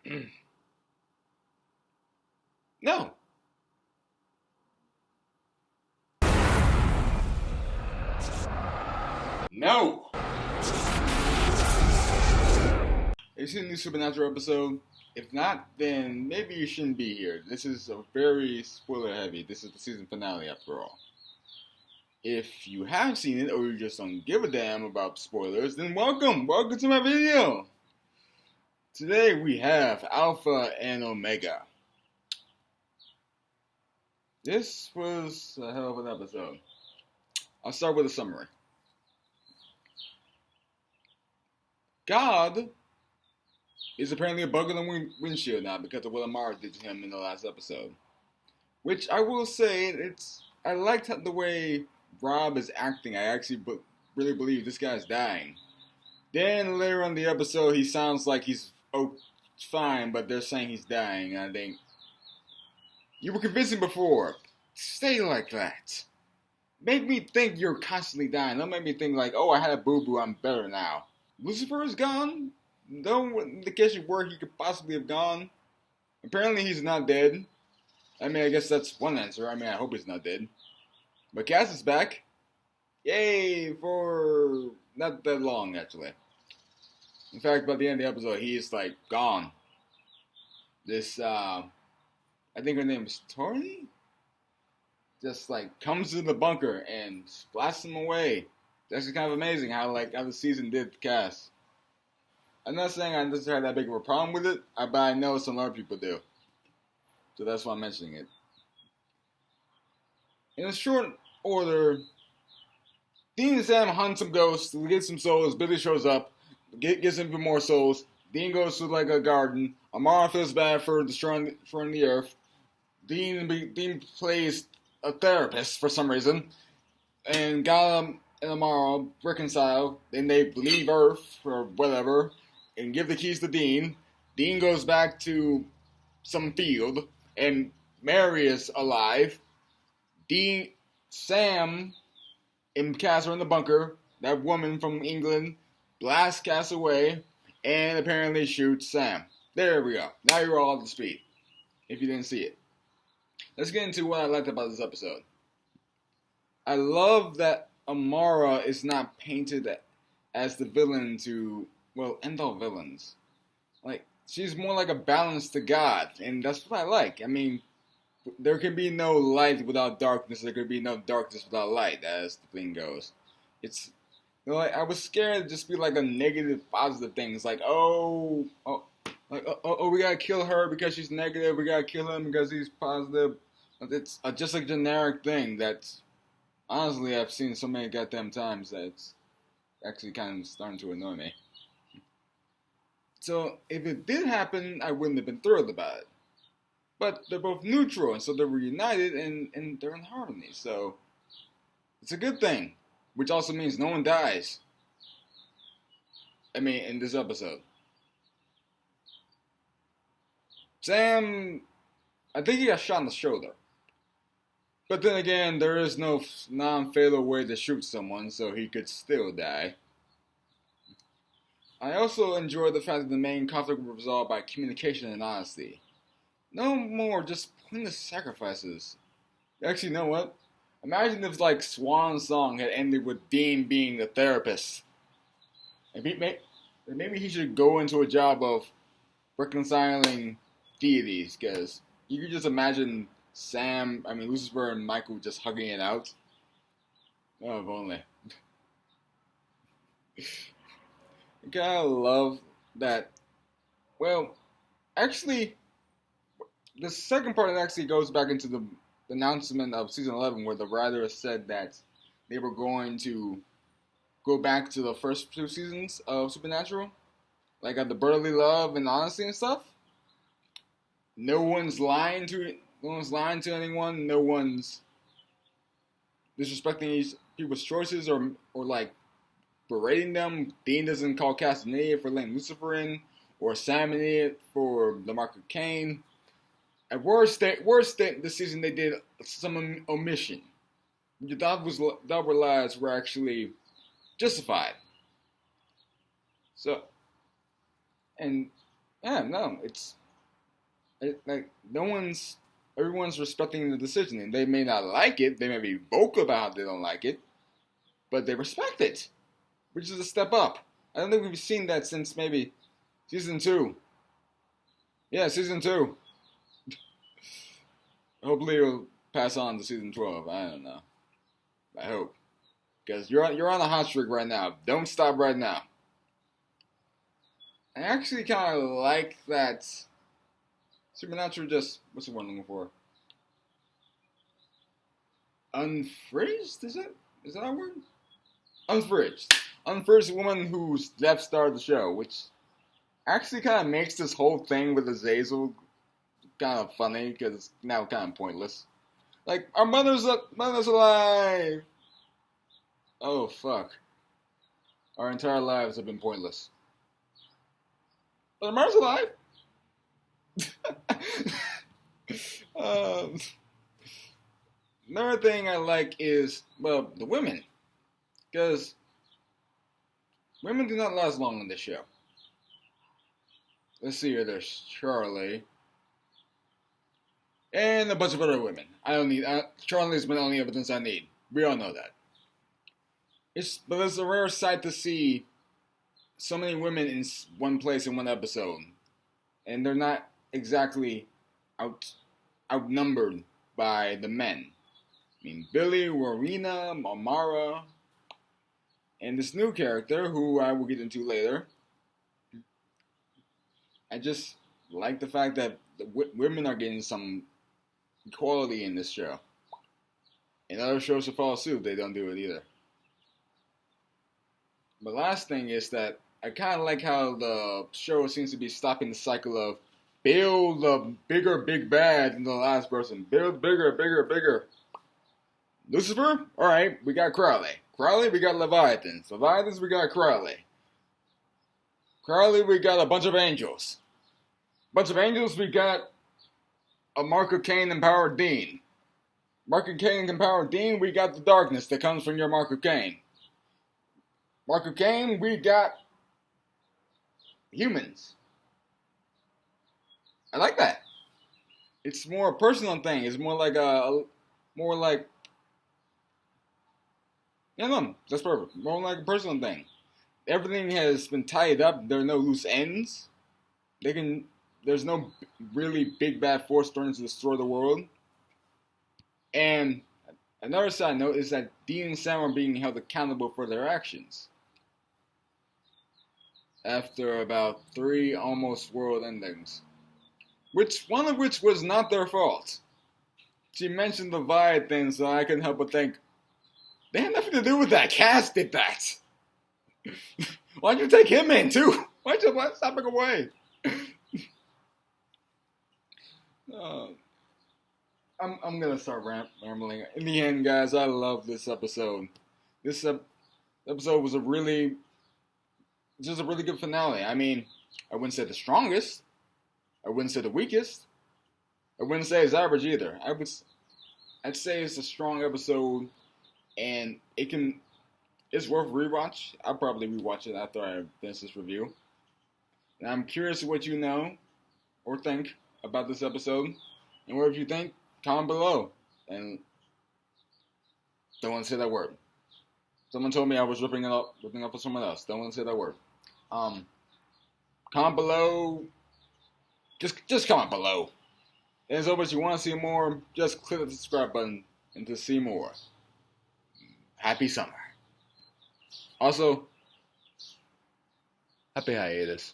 No. No. Have you seen the new Supernatural episode? If not, then maybe you shouldn't be here. This is a very spoiler heavy. This is the season finale after all. If you have seen it or you just don't give a damn about spoilers, then welcome! Welcome to my video! Today we have Alpha and Omega. This was a hell of an episode. I'll start with a summary. God is apparently a bug in the windshield now because of what Amara did to him in the last episode. Which I will say, I liked the way Rob is acting. I actually really believe this guy's dying. Then later on the episode, he sounds like he's fine, but they're saying he's dying. I think you were convincing before. Stay like that. Make me think you're constantly dying. Don't make me think like, oh, I had a boo-boo, I'm better now. Lucifer is gone? No indication where he could possibly have gone. Apparently he's not dead. I mean, I guess that's one answer. I mean, I hope he's not dead. But Cass is back. Yay, for not that long, actually. In fact, by the end of the episode, he is, like, gone. This, I think her name is Tori? Just, like, comes to the bunker and blasts him away. That's kind of amazing how the season did Cass. I'm not saying I necessarily have that big of a problem with it, but I know some other people do. So that's why I'm mentioning it. In a short order, Dean and Sam hunt some ghosts, get some souls, Billy shows up, gets even more souls, Dean goes to like a garden, Amara feels bad for destroying the earth, Dean plays a therapist for some reason, and Gollum and Amara reconcile, then they leave Earth, or whatever, and give the keys to Dean. Dean goes back to some field, and Mary is alive. Sam and Cass are in the bunker. That woman from England blasts Cass away, and apparently shoots Sam. There we go. Now you're all up to speed, if you didn't see it. Let's get into what I liked about this episode. I love that Amara is not painted as the villain to, well, end all villains. Like, she's more like a balance to God, and that's what I like. I mean, there can be no light without darkness, there can be no darkness without light, as the thing goes. It's, like, I was scared to just be like a negative, positive thing. It's like, we gotta kill her because she's negative, we gotta kill him because he's positive. It's just a generic thing that's, honestly, I've seen so many goddamn times that it's actually kind of starting to annoy me. So, if it did happen, I wouldn't have been thrilled about it. But they're both neutral, and so they're reunited, and they're in harmony. So, it's a good thing. Which also means no one dies. I mean, in this episode. Sam, I think he got shot in the shoulder. But then again, there is no non-fatal way to shoot someone, so he could still die. I also enjoy the fact that the main conflict was resolved by communication and honesty. No more just pointless sacrifices. Actually, you know what? Imagine if, like, Swan Song had ended with Dean being the therapist. Maybe he should go into a job of reconciling deities, because you could just imagine Lucifer and Michael just hugging it out. Oh, if only. I kind of love that. Well, actually, the second part actually goes back into the announcement of season 11 where the writer said that they were going to go back to the first two seasons of Supernatural. Like at the brotherly love and honesty and stuff. No one's lying to anyone. No one's disrespecting people's choices or like berating them. Dean doesn't call Cass an idiot for letting Lucifer in, or Sam an idiot for the mark of Cain. At worst, this season they did some omission. You thought were lies were actually justified. So, and Yeah, no, like everyone's respecting the decision, and they may not like it. They may be vocal about how they don't like it, but they respect it, which is a step up. I don't think we've seen that since maybe season 2. Yeah, season 2. Hopefully it'll pass on to season 12. I don't know. I hope. Because you're on a hot streak right now. Don't stop right now. I actually kind of like that Supernatural just... What's the word I'm looking for? Unfridged? Is that a word? Unfridged. Unfridged woman who's Death Star of the show, which actually kind of makes this whole thing with Azazel kind of funny, because it's now kind of pointless. Like, our mother's alive! Oh, fuck. Our entire lives have been pointless. But our mother's alive! Another thing I like is, well, the women. Because women do not last long on this show. Let's see here, there's Charlie. And a bunch of other women. I don't need... Charlie's been the only evidence I need. We all know that. But it's a rare sight to see so many women in one place in one episode. And they're not exactly outnumbered by the men. I mean, Billy, Rowena, Amara, and this new character, who I will get into later. I just like the fact that the women are getting some equality in this show. And other shows will follow suit, they don't do it either. The last thing is that I kind of like how the show seems to be stopping the cycle of build the bigger big bad than the last person. Build bigger, bigger, bigger. Lucifer? Alright, we got Crowley. Crowley, we got Leviathans. Leviathans, we got Crowley. Crowley, we got a bunch of angels. Bunch of angels, we got a Mark of Cain empowered Dean. Mark of Cain empowered Dean, we got the darkness that comes from your Mark of Cain. Mark of Cain, we got humans. I like that. It's more a personal thing. It's more like yeah, no, that's perfect. More like a personal thing. Everything has been tied up. There are no loose ends. There's no really big bad force threatening to destroy the world. And another side note is that Dean and Sam are being held accountable for their actions. After about 3 almost world endings. One of which was not their fault. She mentioned the Leviathan, so I couldn't help but think, they had nothing to do with that. Cass did that. Why'd you take him in, too? Why'd you stop him away? I'm gonna start rambling. In the end, guys, I love this episode. This episode was just a really good finale. I mean, I wouldn't say the strongest. I wouldn't say the weakest. I wouldn't say it's average either. I'd say it's a strong episode, and it's worth rewatch. I'll probably rewatch it after I finish this review. And I'm curious what you know or think about this episode, and whatever you think, comment below. And don't want to say that word. Someone told me I was ripping up for someone else. Don't want to say that word. Comment below. Just comment below. And as always, if you want to see more, just click the subscribe button and to see more. Happy summer. Also, happy hiatus.